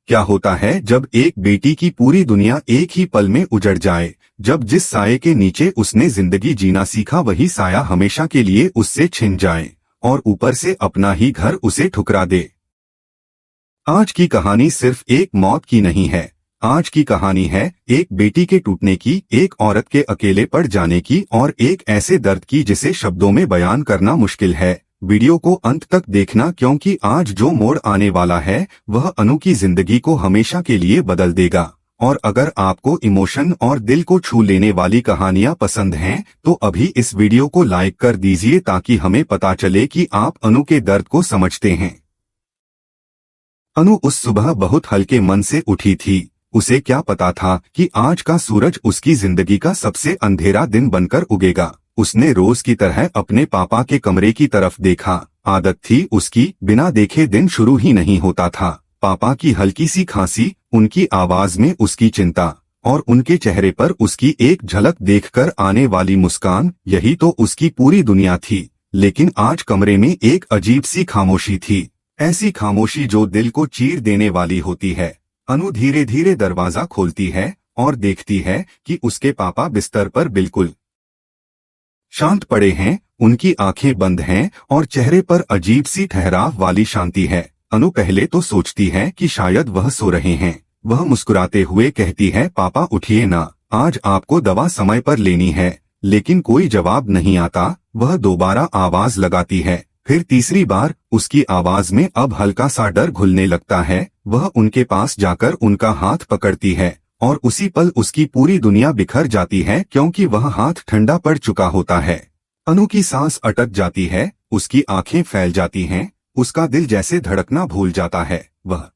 क्या होता है जब एक बेटी की पूरी दुनिया एक ही पल में उजड़ जाए, जब जिस साये के नीचे उसने जिंदगी जीना सीखा वही साया हमेशा के लिए उससे छिन जाए और ऊपर से अपना ही घर उसे ठुकरा दे। आज की कहानी सिर्फ एक मौत की नहीं है। आज की कहानी है एक बेटी के टूटने की, एक औरत के अकेले पड़ जाने की और एक ऐसे दर्द की जिसे शब्दों में बयान करना मुश्किल है। वीडियो को अंत तक देखना क्योंकि आज जो मोड़ आने वाला है वह अनु की जिंदगी को हमेशा के लिए बदल देगा। और अगर आपको इमोशन और दिल को छू लेने वाली कहानियां पसंद हैं तो अभी इस वीडियो को लाइक कर दीजिए ताकि हमें पता चले कि आप अनु के दर्द को समझते हैं। अनु उस सुबह बहुत हल्के मन से उठी थी। उसे क्या पता था कि आज का सूरज उसकी जिंदगी का सबसे अंधेरा दिन बनकर उगेगा। उसने रोज की तरह अपने पापा के कमरे की तरफ देखा। आदत थी उसकी, बिना देखे दिन शुरू ही नहीं होता था। पापा की हल्की सी खांसी, उनकी आवाज में उसकी चिंता और उनके चेहरे पर उसकी एक झलक देखकर आने वाली मुस्कान, यही तो उसकी पूरी दुनिया थी। लेकिन आज कमरे में एक अजीब सी खामोशी थी, ऐसी खामोशी जो दिल को चीर देने वाली होती है। अनु धीरे धीरे दरवाजा खोलती है और देखती है कि उसके पापा बिस्तर पर बिल्कुल शांत पड़े हैं। उनकी आंखें बंद हैं और चेहरे पर अजीब सी ठहराव वाली शांति है। अनु पहले तो सोचती है कि शायद वह सो रहे हैं। वह मुस्कुराते हुए कहती है, पापा उठिए ना, आज आपको दवा समय पर लेनी है। लेकिन कोई जवाब नहीं आता। वह दोबारा आवाज लगाती है, फिर तीसरी बार। उसकी आवाज में अब हल्का सा डर घुलने लगता है। वह उनके पास जाकर उनका हाथ पकड़ती है और उसी पल उसकी पूरी दुनिया बिखर जाती है क्योंकि वह हाथ ठंडा पड़ चुका होता है। अनु की सांस अटक जाती है, उसकी आंखें फैल जाती हैं, उसका दिल जैसे धड़कना भूल जाता है। वह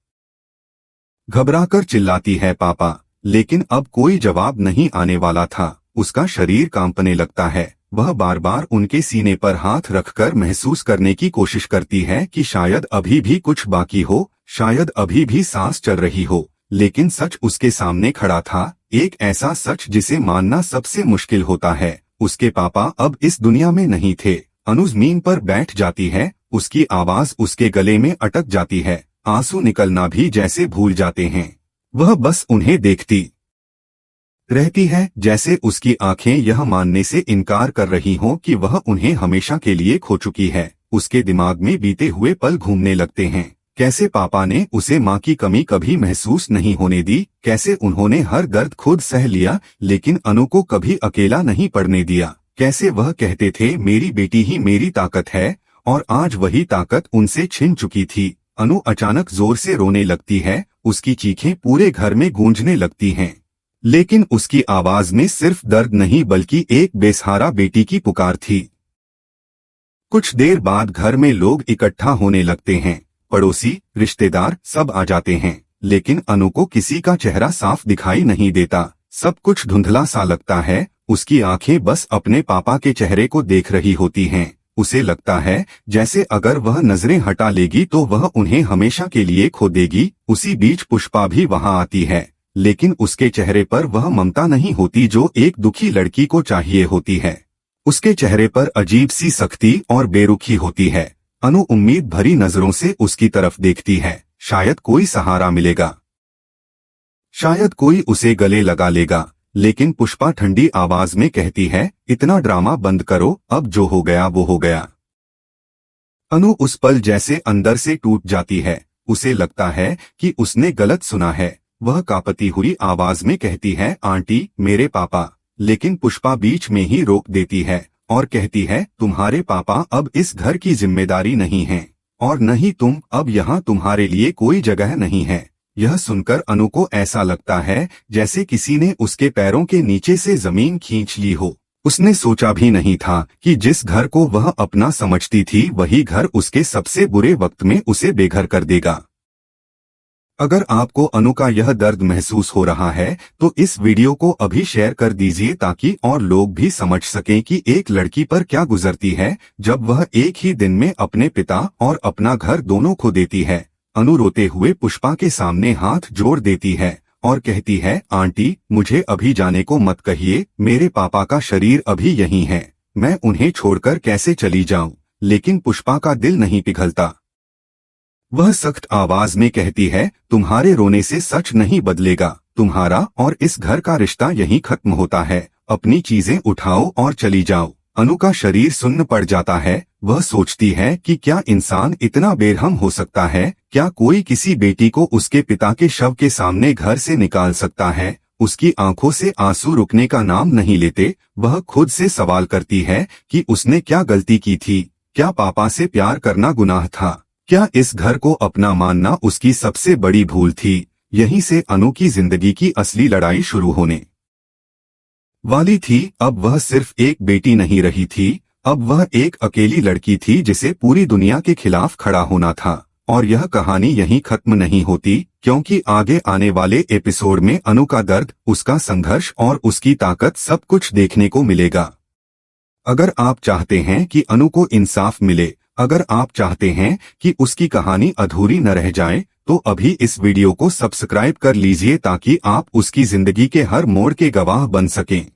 घबराकर चिल्लाती है, पापा, लेकिन अब कोई जवाब नहीं आने वाला था। उसका शरीर कांपने लगता है। वह बार बार उनके सीने पर हाथ रखकर महसूस करने की कोशिश करती है कि शायद अभी भी कुछ बाकी हो, शायद अभी भी सांस चल रही हो। लेकिन सच उसके सामने खड़ा था, एक ऐसा सच जिसे मानना सबसे मुश्किल होता है। उसके पापा अब इस दुनिया में नहीं थे। अनु जमीन पर बैठ जाती है, उसकी आवाज उसके गले में अटक जाती है। आंसू निकलना भी जैसे भूल जाते हैं। वह बस उन्हें देखती रहती है, जैसे उसकी आंखें यह मानने से इनकार कर रही हों कि वह उन्हें हमेशा के लिए खो चुकी है। उसके दिमाग में बीते हुए पल घूमने लगते हैं। कैसे पापा ने उसे माँ की कमी कभी महसूस नहीं होने दी, कैसे उन्होंने हर दर्द खुद सह लिया लेकिन अनु को कभी अकेला नहीं पड़ने दिया। कैसे वह कहते थे, मेरी बेटी ही मेरी ताकत है, और आज वही ताकत उनसे छिन चुकी थी। अनु अचानक जोर से रोने लगती है, उसकी चीखें पूरे घर में गूंजने लगती हैं। लेकिन उसकी आवाज में सिर्फ दर्द नहीं बल्कि एक बेसहारा बेटी की पुकार थी। कुछ देर बाद घर में लोग इकट्ठा होने लगते हैं। पड़ोसी, रिश्तेदार सब आ जाते हैं। लेकिन अनु को किसी का चेहरा साफ दिखाई नहीं देता। सब कुछ धुंधला सा लगता है। उसकी आंखें बस अपने पापा के चेहरे को देख रही होती हैं। उसे लगता है जैसे अगर वह नजरें हटा लेगी तो वह उन्हें हमेशा के लिए खो देगी। उसी बीच पुष्पा भी वहां आती है, लेकिन उसके चेहरे पर वह ममता नहीं होती जो एक दुखी लड़की को चाहिए होती है। उसके चेहरे पर अजीब सी सख्ती और बेरुखी होती है। अनु उम्मीद भरी नजरों से उसकी तरफ देखती है, शायद कोई सहारा मिलेगा, शायद कोई उसे गले लगा लेगा। लेकिन पुष्पा ठंडी आवाज में कहती है, इतना ड्रामा बंद करो, अब जो हो गया वो हो गया। अनु उस पल जैसे अंदर से टूट जाती है। उसे लगता है कि उसने गलत सुना है। वह कांपती हुई आवाज में कहती है, आंटी, मेरे पापा। लेकिन पुष्पा बीच में ही रोक देती है और कहती है, तुम्हारे पापा अब इस घर की जिम्मेदारी नहीं हैं, और न ही तुम, अब यहाँ तुम्हारे लिए कोई जगह नहीं है। यह सुनकर अनु को ऐसा लगता है जैसे किसी ने उसके पैरों के नीचे से जमीन खींच ली हो। उसने सोचा भी नहीं था कि जिस घर को वह अपना समझती थी वही घर उसके सबसे बुरे वक्त में उसे बेघर कर देगा। अगर आपको अनु का यह दर्द महसूस हो रहा है तो इस वीडियो को अभी शेयर कर दीजिए ताकि और लोग भी समझ सकें कि एक लड़की पर क्या गुजरती है जब वह एक ही दिन में अपने पिता और अपना घर दोनों खो देती है। अनु रोते हुए पुष्पा के सामने हाथ जोड़ देती है और कहती है, आंटी, मुझे अभी जाने को मत कहिए, मेरे पापा का शरीर अभी यहीं है, मैं उन्हें छोड़कर कैसे चली जाऊं। लेकिन पुष्पा का दिल नहीं पिघलता। वह सख्त आवाज में कहती है, तुम्हारे रोने से सच नहीं बदलेगा, तुम्हारा और इस घर का रिश्ता यहीं खत्म होता है, अपनी चीजें उठाओ और चली जाओ। अनु का शरीर सुन्न पड़ जाता है। वह सोचती है कि क्या इंसान इतना बेरहम हो सकता है, क्या कोई किसी बेटी को उसके पिता के शव के सामने घर से निकाल सकता है। उसकी आंखों से आंसू रुकने का नाम नहीं लेते। वह खुद से सवाल करती है कि उसने क्या गलती की थी, क्या पापा से प्यार करना गुनाह था, क्या इस घर को अपना मानना उसकी सबसे बड़ी भूल थी। यहीं से अनु की जिंदगी की असली लड़ाई शुरू होने वाली थी। अब वह सिर्फ एक बेटी नहीं रही थी, अब वह एक अकेली लड़की थी जिसे पूरी दुनिया के खिलाफ खड़ा होना था। और यह कहानी यहीं खत्म नहीं होती, क्योंकि आगे आने वाले एपिसोड में अनु का दर्द, उसका संघर्ष और उसकी ताकत सब कुछ देखने को मिलेगा। अगर आप चाहते हैं कि अनु को इंसाफ मिले, अगर आप चाहते हैं कि उसकी कहानी अधूरी न रह जाए, तो अभी इस वीडियो को सब्सक्राइब कर लीजिए ताकि आप उसकी जिंदगी के हर मोड़ के गवाह बन सकें।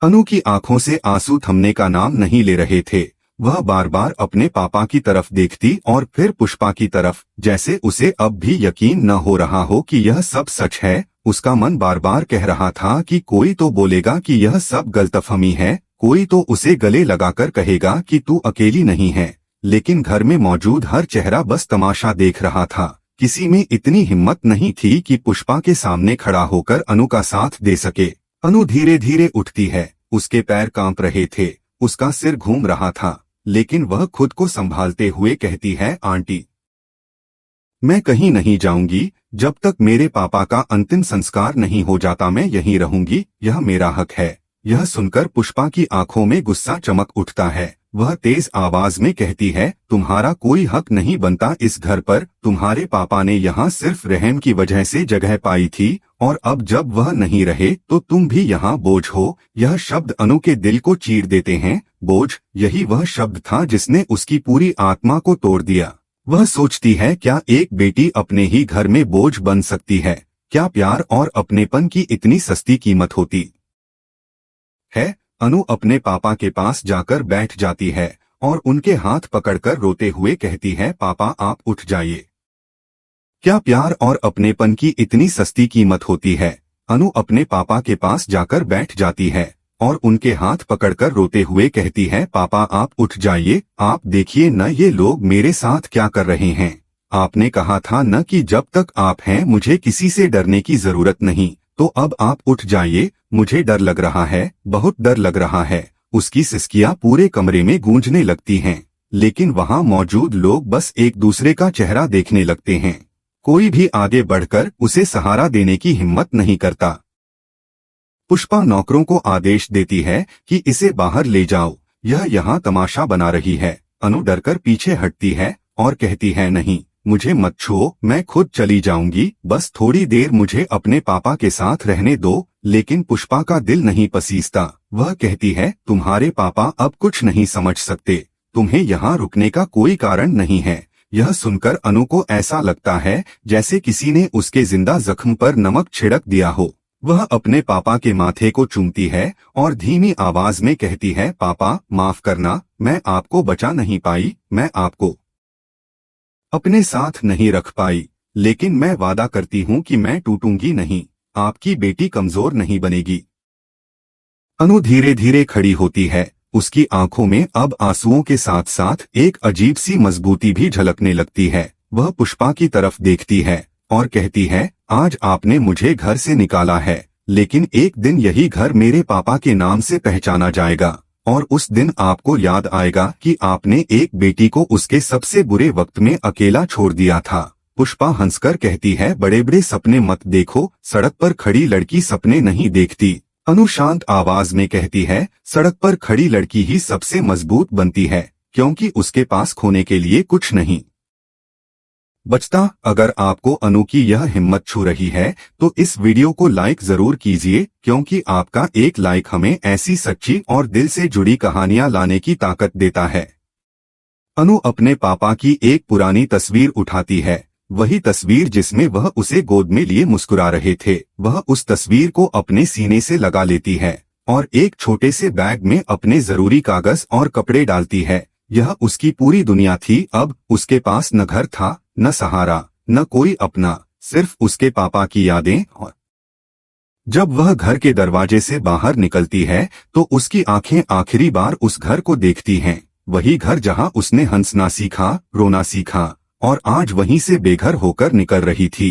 अनु की आंखों से आंसू थमने का नाम नहीं ले रहे थे। वह बार बार अपने पापा की तरफ देखती और फिर पुष्पा की तरफ, जैसे उसे अब भी यकीन न हो रहा हो कि यह सब सच है। उसका मन बार बार कह रहा था कि कोई तो बोलेगा कि यह सब गलतफहमी है, कोई तो उसे गले लगाकर कहेगा कि तू अकेली नहीं है। लेकिन घर में मौजूद हर चेहरा बस तमाशा देख रहा था। किसी में इतनी हिम्मत नहीं थी कि पुष्पा के सामने खड़ा होकर अनु का साथ दे सके। अनु धीरे धीरे उठती है। उसके पैर कांप रहे थे, उसका सिर घूम रहा था, लेकिन वह खुद को संभालते हुए कहती है, आंटी, मैं कहीं नहीं जाऊंगी। जब तक मेरे पापा का अंतिम संस्कार नहीं हो जाता मैं यहीं रहूंगी, यह मेरा हक है। यह सुनकर पुष्पा की आंखों में गुस्सा चमक उठता है। वह तेज आवाज में कहती है, तुम्हारा कोई हक नहीं बनता इस घर पर। तुम्हारे पापा ने यहाँ सिर्फ रहम की वजह से जगह पाई थी, और अब जब वह नहीं रहे तो तुम भी यहाँ बोझ हो। यह शब्द अनु के दिल को चीर देते हैं। बोझ, यही वह शब्द था जिसने उसकी पूरी आत्मा को तोड़ दिया। वह सोचती है, क्या एक बेटी अपने ही घर में बोझ बन सकती है? क्या प्यार और अपनेपन की इतनी सस्ती कीमत होती है? अनु अपने पापा के पास जाकर बैठ जाती है और उनके हाथ पकड़कर रोते हुए कहती है, पापा आप उठ जाइए। क्या प्यार और अपनेपन की इतनी सस्ती कीमत होती है? अनु अपने पापा के पास जाकर बैठ जाती है और उनके हाथ पकड़कर रोते हुए कहती है, पापा आप उठ जाइए। आप देखिए न ये लोग मेरे साथ क्या कर रहे हैं। आपने कहा था न कि जब तक आप हैं मुझे किसी से डरने की जरूरत नहीं, तो अब आप उठ जाइए। मुझे डर लग रहा है, बहुत डर लग रहा है। उसकी सिसकियां पूरे कमरे में गूंजने लगती हैं, लेकिन वहां मौजूद लोग बस एक दूसरे का चेहरा देखने लगते हैं। कोई भी आगे बढ़कर उसे सहारा देने की हिम्मत नहीं करता। पुष्पा नौकरों को आदेश देती है कि इसे बाहर ले जाओ, यह यहाँ तमाशा बना रही है। अनु डरकर पीछे हटती है और कहती है, नहीं, मुझे मत छुओ, मैं खुद चली जाऊंगी, बस थोड़ी देर मुझे अपने पापा के साथ रहने दो। लेकिन पुष्पा का दिल नहीं पसीजता। वह कहती है, तुम्हारे पापा अब कुछ नहीं समझ सकते, तुम्हें यहाँ रुकने का कोई कारण नहीं है। यह सुनकर अनु को ऐसा लगता है जैसे किसी ने उसके जिंदा जख्म पर नमक छिड़क दिया हो। वह अपने पापा के माथे को चूमती है और धीमी आवाज में कहती है, पापा माफ करना, मैं आपको बचा नहीं पाई, मैं आपको अपने साथ नहीं रख पाई, लेकिन मैं वादा करती हूँ कि मैं टूटूंगी नहीं, आपकी बेटी कमजोर नहीं बनेगी। अनु धीरे धीरे खड़ी होती है। उसकी आंखों में अब आंसुओं के साथ साथ एक अजीब सी मजबूती भी झलकने लगती है। वह पुष्पा की तरफ देखती है और कहती है, आज आपने मुझे घर से निकाला है, लेकिन एक दिन यही घर मेरे पापा के नाम से पहचाना जाएगा, और उस दिन आपको याद आएगा कि आपने एक बेटी को उसके सबसे बुरे वक्त में अकेला छोड़ दिया था। पुष्पा हंसकर कहती है, बड़े बड़े सपने मत देखो, सड़क पर खड़ी लड़की सपने नहीं देखती। अनु शांत आवाज में कहती है, सड़क पर खड़ी लड़की ही सबसे मजबूत बनती है, क्योंकि उसके पास खोने के लिए कुछ नहीं बचता। अगर आपको अनु की यह हिम्मत छू रही है तो इस वीडियो को लाइक जरूर कीजिए, क्योंकि आपका एक लाइक हमें ऐसी सच्ची और दिल से जुड़ी कहानियां लाने की ताकत देता है। अनु अपने पापा की एक पुरानी तस्वीर उठाती है, वही तस्वीर जिसमें वह उसे गोद में लिए मुस्कुरा रहे थे। वह उस तस्वीर को अपने सीने से लगा लेती है और एक छोटे से बैग में अपने जरूरी कागज और कपड़े डालती है। यह उसकी पूरी दुनिया थी। अब उसके पास न घर था, न सहारा, न कोई अपना, सिर्फ उसके पापा की यादें। और जब वह घर के दरवाजे से बाहर निकलती है तो उसकी आंखें आखिरी बार उस घर को देखती हैं, वही घर जहां उसने हंसना सीखा, रोना सीखा, और आज वहीं से बेघर होकर निकल रही थी।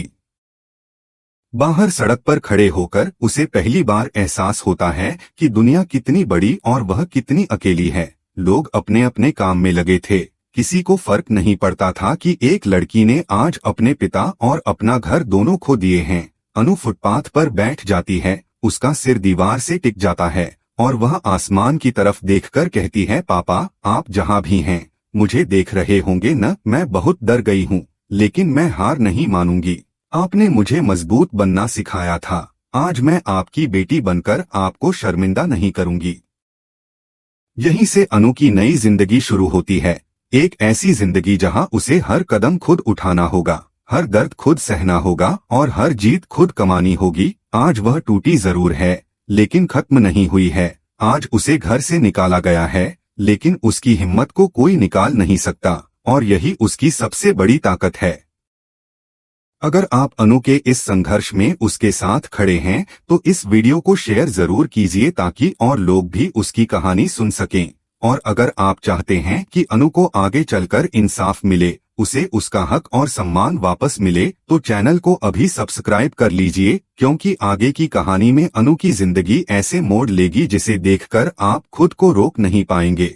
बाहर सड़क पर खड़े होकर उसे पहली बार एहसास होता है कि दुनिया कितनी बड़ी और वह कितनी अकेली है। लोग अपने अपने काम में लगे थे, किसी को फर्क नहीं पड़ता था कि एक लड़की ने आज अपने पिता और अपना घर दोनों खो दिए हैं। अनु फुटपाथ पर बैठ जाती है, उसका सिर दीवार से टिक जाता है और वह आसमान की तरफ देखकर कहती है, पापा आप जहाँ भी हैं मुझे देख रहे होंगे न। मैं बहुत डर गई हूँ, लेकिन मैं हार नहीं मानूंगी। आपने मुझे मजबूत बनना सिखाया था, आज मैं आपकी बेटी बनकर आपको शर्मिंदा नहीं करूंगी। यहीं से अनु की नई जिंदगी शुरू होती है, एक ऐसी जिंदगी जहां उसे हर कदम खुद उठाना होगा, हर दर्द खुद सहना होगा और हर जीत खुद कमानी होगी। आज वह टूटी जरूर है, लेकिन खत्म नहीं हुई है। आज उसे घर से निकाला गया है, लेकिन उसकी हिम्मत को कोई निकाल नहीं सकता, और यही उसकी सबसे बड़ी ताकत है। अगर आप अनु के इस संघर्ष में उसके साथ खड़े हैं तो इस वीडियो को शेयर जरूर कीजिए ताकि और लोग भी उसकी कहानी सुन सकें। और अगर आप चाहते हैं कि अनु को आगे चलकर इंसाफ मिले, उसे उसका हक और सम्मान वापस मिले, तो चैनल को अभी सब्सक्राइब कर लीजिए, क्योंकि आगे की कहानी में अनु की जिंदगी ऐसे मोड़ लेगी जिसे देखकर आप खुद को रोक नहीं पाएंगे।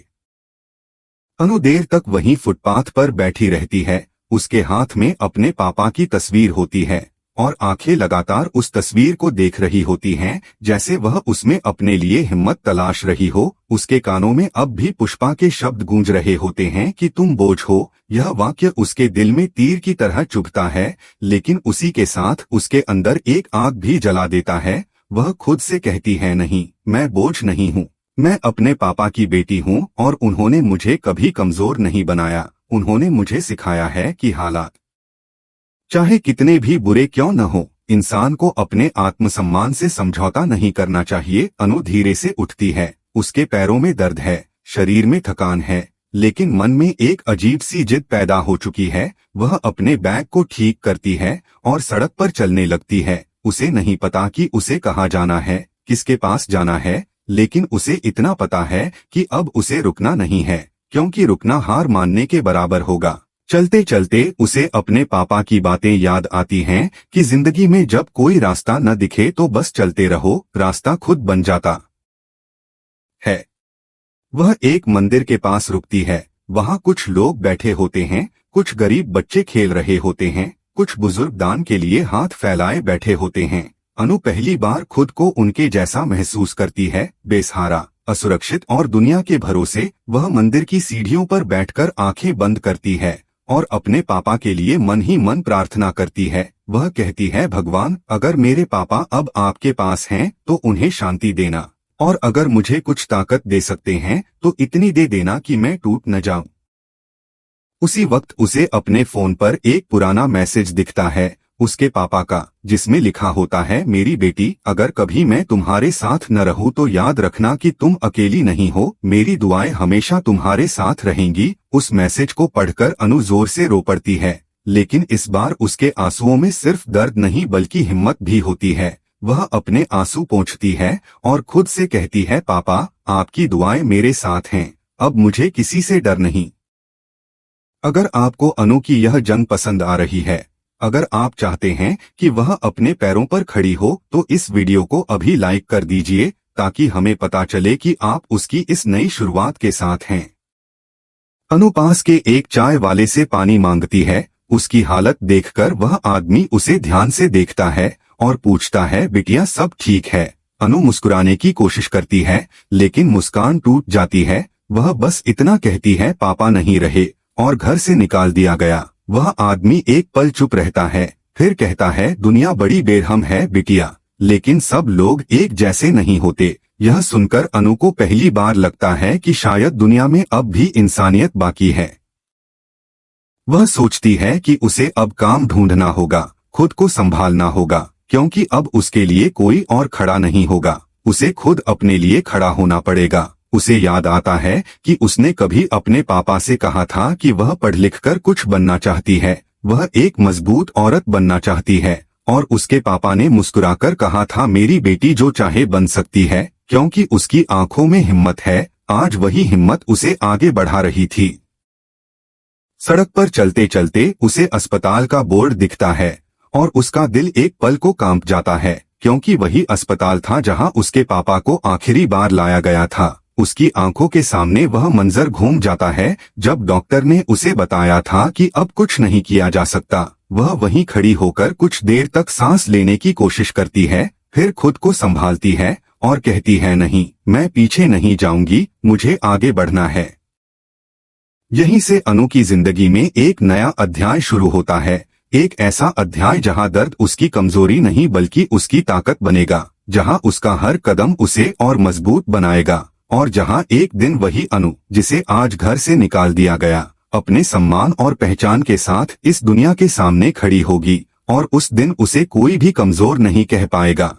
अनु देर तक वहीं फुटपाथ पर बैठी रहती है, उसके हाथ में अपने पापा की तस्वीर होती है और आंखें लगातार उस तस्वीर को देख रही होती हैं, जैसे वह उसमें अपने लिए हिम्मत तलाश रही हो। उसके कानों में अब भी पुष्पा के शब्द गूंज रहे होते हैं कि तुम बोझ हो। यह वाक्य उसके दिल में तीर की तरह चुभता है, लेकिन उसी के साथ उसके अंदर एक आग भी जला देता है। वह खुद से कहती है, नहीं, मैं बोझ नहीं हूँ, मैं अपने पापा की बेटी हूँ और उन्होंने मुझे कभी कमजोर नहीं बनाया। उन्होंने मुझे सिखाया है कि हालात चाहे कितने भी बुरे क्यों न हो, इंसान को अपने आत्मसम्मान से समझौता नहीं करना चाहिए। अनु धीरे से उठती है, उसके पैरों में दर्द है, शरीर में थकान है, लेकिन मन में एक अजीब सी जिद पैदा हो चुकी है। वह अपने बैग को ठीक करती है और सड़क पर चलने लगती है। उसे नहीं पता कि उसे कहाँ जाना है, किसके पास जाना है, लेकिन उसे इतना पता है कि अब उसे रुकना नहीं है, क्योंकि रुकना हार मानने के बराबर होगा। चलते चलते उसे अपने पापा की बातें याद आती हैं कि जिंदगी में जब कोई रास्ता न दिखे तो बस चलते रहो, रास्ता खुद बन जाता है। वह एक मंदिर के पास रुकती है, वहाँ कुछ लोग बैठे होते हैं, कुछ गरीब बच्चे खेल रहे होते हैं, कुछ बुजुर्ग दान के लिए हाथ फैलाए बैठे होते हैं। अनु पहली बार खुद को उनके जैसा महसूस करती है, बेसहारा, असुरक्षित और दुनिया के भरोसे। वह मंदिर की सीढ़ियों पर बैठकर आंखें बंद करती है और अपने पापा के लिए मन ही मन प्रार्थना करती है। वह कहती है, भगवान, अगर मेरे पापा अब आपके पास हैं तो उन्हें शांति देना, और अगर मुझे कुछ ताकत दे सकते हैं तो इतनी दे देना कि मैं टूट न जाऊं। उसी वक्त उसे अपने फोन पर एक पुराना मैसेज दिखता है, उसके पापा का, जिसमें लिखा होता है, मेरी बेटी, अगर कभी मैं तुम्हारे साथ न रहूं तो याद रखना कि तुम अकेली नहीं हो, मेरी दुआएं हमेशा तुम्हारे साथ रहेंगी। उस मैसेज को पढ़कर अनु जोर से रो पड़ती है, लेकिन इस बार उसके आंसुओं में सिर्फ दर्द नहीं बल्कि हिम्मत भी होती है। वह अपने आंसू पोंछती है और खुद से कहती है, पापा, आपकी दुआएं मेरे साथ हैं, अब मुझे किसी से डर नहीं। अगर आपको अनु की यह जंग पसंद आ रही है, अगर आप चाहते हैं कि वह अपने पैरों पर खड़ी हो, तो इस वीडियो को अभी लाइक कर दीजिए ताकि हमें पता चले कि आप उसकी इस नई शुरुआत के साथ हैं। अनु पास के एक चाय वाले से पानी मांगती है। उसकी हालत देखकर वह आदमी उसे ध्यान से देखता है और पूछता है, बिटिया सब ठीक है? अनु मुस्कुराने की कोशिश करती है, लेकिन मुस्कान टूट जाती है। वह बस इतना कहती है, पापा नहीं रहे और घर से निकाल दिया गया। वह आदमी एक पल चुप रहता है, फिर कहता है, दुनिया बड़ी बेरहम है बिटिया, लेकिन सब लोग एक जैसे नहीं होते। यह सुनकर अनु को पहली बार लगता है कि शायद दुनिया में अब भी इंसानियत बाकी है। वह सोचती है कि उसे अब काम ढूंढना होगा, खुद को संभालना होगा, क्योंकि अब उसके लिए कोई और खड़ा नहीं होगा। उसे खुद अपने लिए खड़ा होना पड़ेगा। उसे याद आता है कि उसने कभी अपने पापा से कहा था कि वह पढ़ लिख कर कुछ बनना चाहती है, वह एक मजबूत औरत बनना चाहती है। और उसके पापा ने मुस्कुराकर कहा था, मेरी बेटी जो चाहे बन सकती है, क्योंकि उसकी आंखों में हिम्मत है। आज वही हिम्मत उसे आगे बढ़ा रही थी। सड़क पर चलते चलते उसे अस्पताल का बोर्ड दिखता है और उसका दिल एक पल को कांप जाता है, क्योंकि वही अस्पताल था जहां उसके पापा को आखिरी बार लाया गया था। उसकी आंखों के सामने वह मंजर घूम जाता है जब डॉक्टर ने उसे बताया था कि अब कुछ नहीं किया जा सकता। वह वहीं खड़ी होकर कुछ देर तक सांस लेने की कोशिश करती है, फिर खुद को संभालती है और कहती है, नहीं, मैं पीछे नहीं जाऊंगी, मुझे आगे बढ़ना है। यहीं से अनु की जिंदगी में एक नया अध्याय शुरू होता है। एक ऐसा अध्याय जहां दर्द उसकी कमजोरी नहीं बल्कि उसकी ताकत बनेगा, जहां उसका हर कदम उसे और मजबूत बनाएगा, और जहां एक दिन वही अनु जिसे आज घर से निकाल दिया गया, अपने सम्मान और पहचान के साथ इस दुनिया के सामने खड़ी होगी, और उस दिन उसे कोई भी कमजोर नहीं कह पाएगा।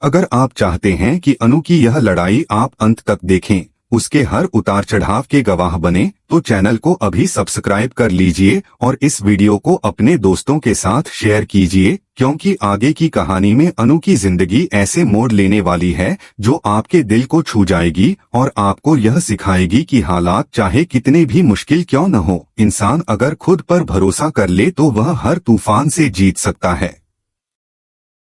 अगर आप चाहते हैं कि अनु की यह लड़ाई आप अंत तक देखें, उसके हर उतार चढ़ाव के गवाह बने, तो चैनल को अभी सब्सक्राइब कर लीजिए और इस वीडियो को अपने दोस्तों के साथ शेयर कीजिए, क्योंकि आगे की कहानी में अनु की जिंदगी ऐसे मोड़ लेने वाली है जो आपके दिल को छू जाएगी और आपको यह सिखाएगी कि हालात चाहे कितने भी मुश्किल क्यों न हो, इंसान अगर खुद पर भरोसा कर ले तो वह हर तूफान से जीत सकता है।